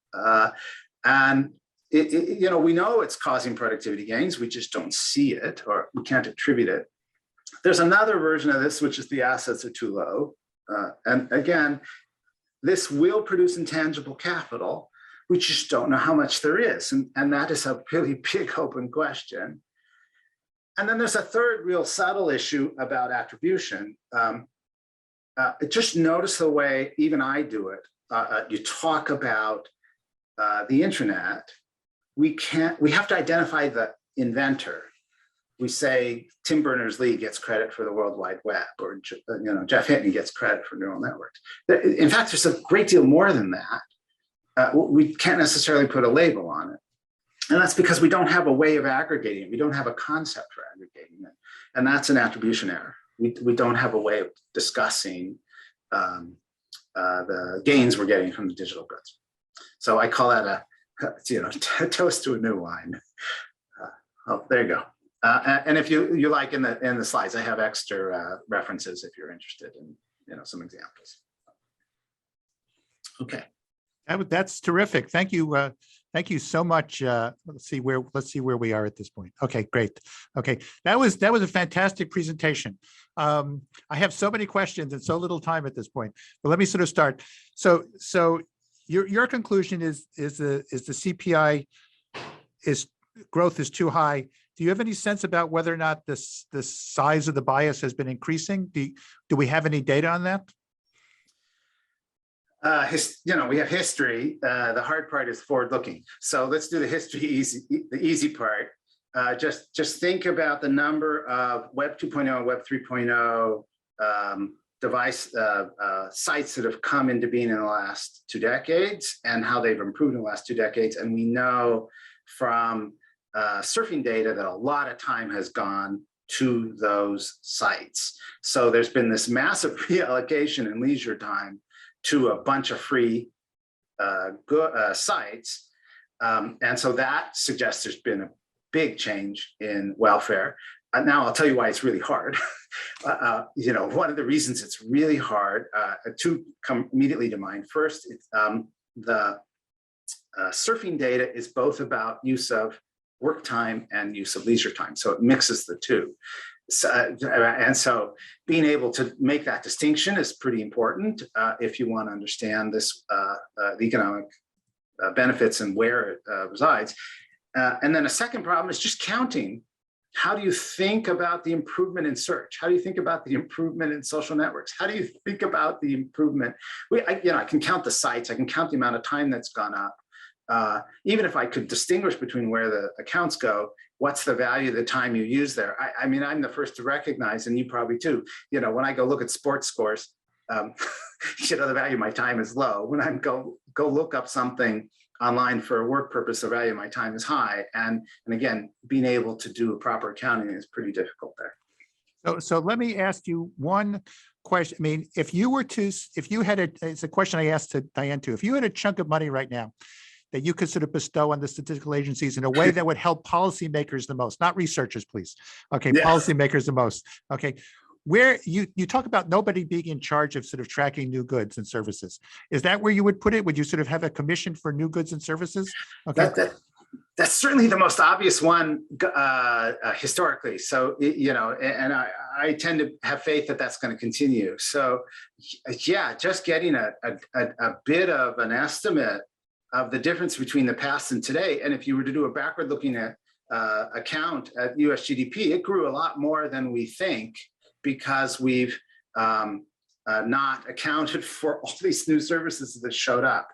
C: And you know, we know it's causing productivity gains, we just don't see it, or we can't attribute it. There's another version of this, which is the assets are too low. And again, this will produce intangible capital. We just don't know how much there is. And that is a really big open question. And then there's a third real subtle issue about attribution. Just notice the way even I do it. You talk about the internet. We have to identify the inventor. We say Tim Berners-Lee gets credit for the World Wide Web, or Jeff Hinton gets credit for neural networks. In fact, there's a great deal more than that. We can't necessarily put a label on it. And that's because we don't have a way of aggregating it. We don't have a concept for aggregating it. And that's an attribution error. We don't have a way of discussing the gains we're getting from the digital goods. So I call that a toast to a new wine. Oh, there you go. And if you like, in the slides, I have extra references if you're interested in some examples. Okay.
A: That's terrific. Thank you. Thank you so much. Let's see where we are at this point. Okay, great. Okay, that was a fantastic presentation. I have so many questions and so little time at this point, but let me sort of start. So your conclusion is the CPI growth is too high. Do you have any sense about whether or not the size of the bias has been increasing? Do we have any data on that? We have history. The hard part is forward-looking. So let's do the history the easy part. Just think about the number of Web 2.0 and Web 3.0 device sites that have come into being in the last 2 decades and how they've improved in the last 2 decades. And we know from surfing data that a lot of time has gone to those sites. So there's been this massive reallocation in leisure time to a bunch of free sites. And so that suggests there's been a big change in welfare. Now I'll tell you why it's really hard. One of the reasons it's really hard, two come immediately to mind. First, it's, the surfing data is both about use of work time and use of leisure time. So it mixes the two. And so being able to make that distinction is pretty important if you want to understand this, the economic benefits and where it resides. And then a second problem is just counting. How do you think about the improvement in search? How do you think about the improvement in social networks? How do you think about the improvement? I can count the sites. I can count the amount of time that's gone up. Even if I could distinguish between where the accounts go, what's the value of the time you use there? I mean, I'm the first to recognize, and you probably too, when I go look at sports scores, the value of my time is low. When I go look up something online for a work purpose, the value of my time is high. And again, being able to do a proper accounting is pretty difficult there. So let me ask you one question. I mean, it's a question I asked to Diane too. If you had a chunk of money right now that you could sort of bestow on the statistical agencies in a way that would help policymakers the most, not researchers, please. Okay,
C: Yeah.
A: policymakers the most. Okay, where you talk about nobody being in charge of sort of tracking new goods and services. Is that where you would put it? Would you sort of have a commission for new goods and services? Okay.
C: That's certainly the most obvious one historically. So, you know, and I tend to have faith that that's going to continue. So, yeah, just getting a bit of an estimate of the difference between the past and today. And if you were to do a backward looking at account at US GDP, it grew a lot more than we think because we've not accounted for all these new services that showed up.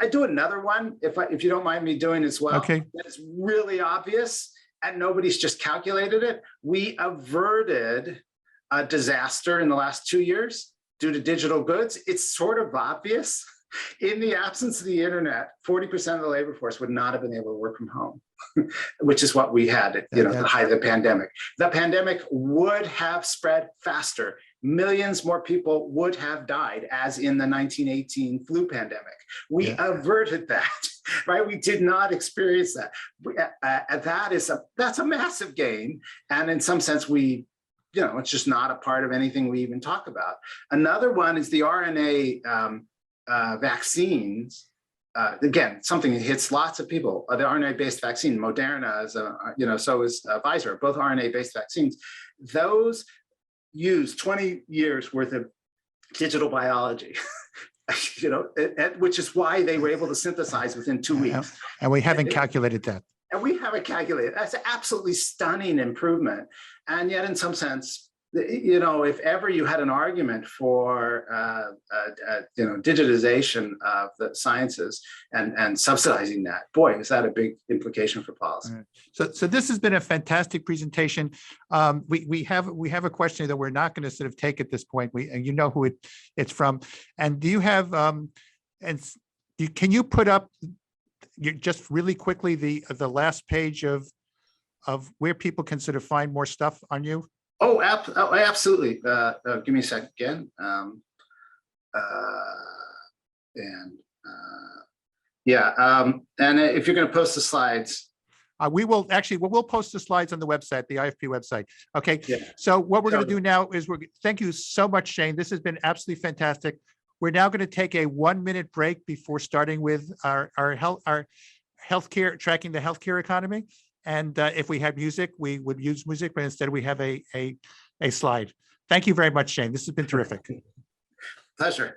C: I do another one, if you don't mind me doing as well.
A: Okay.
C: That's really obvious and nobody's just calculated it. We averted a disaster in the last 2 years due to digital goods. It's sort of obvious. In the absence of the internet, 40% of the labor force would not have been able to work from home, which is what we had at the height of the pandemic. The pandemic would have spread faster. Millions more people would have died, as in the 1918 flu pandemic. We averted that, right? We did not experience that. That's a massive gain. And in some sense, it's just not a part of anything we even talk about. Another one is the RNA vaccines. Again, something that hits lots of people. The RNA-based vaccine, Moderna, so is Pfizer, both RNA-based vaccines. Those use 20 years worth of digital biology, which is why they were able to synthesize within 2 weeks.
A: And we haven't calculated that.
C: And we haven't calculated. That's an absolutely stunning improvement. And yet, in some sense, if ever you had an argument for digitization of the sciences and subsidizing that, boy, is that a big implication for policy.
A: So this has been a fantastic presentation. We have a question that we're not going to sort of take at this point. And you know who it's from. And do you have can you put up just really quickly the last page of where people can sort of find more stuff on you?
C: Oh, absolutely. Give me a second again. And if you're going to post the slides.
A: We'll post the slides on the website, the IFP website. Okay. Yeah. So what we're going to do now is thank you so much, Shane. This has been absolutely fantastic. We're now going to take a 1-minute break before starting with our healthcare, tracking the healthcare economy. And if we had music, we would use music, but instead we have a slide. Thank you very much, Shane. This has been terrific.
C: Pleasure.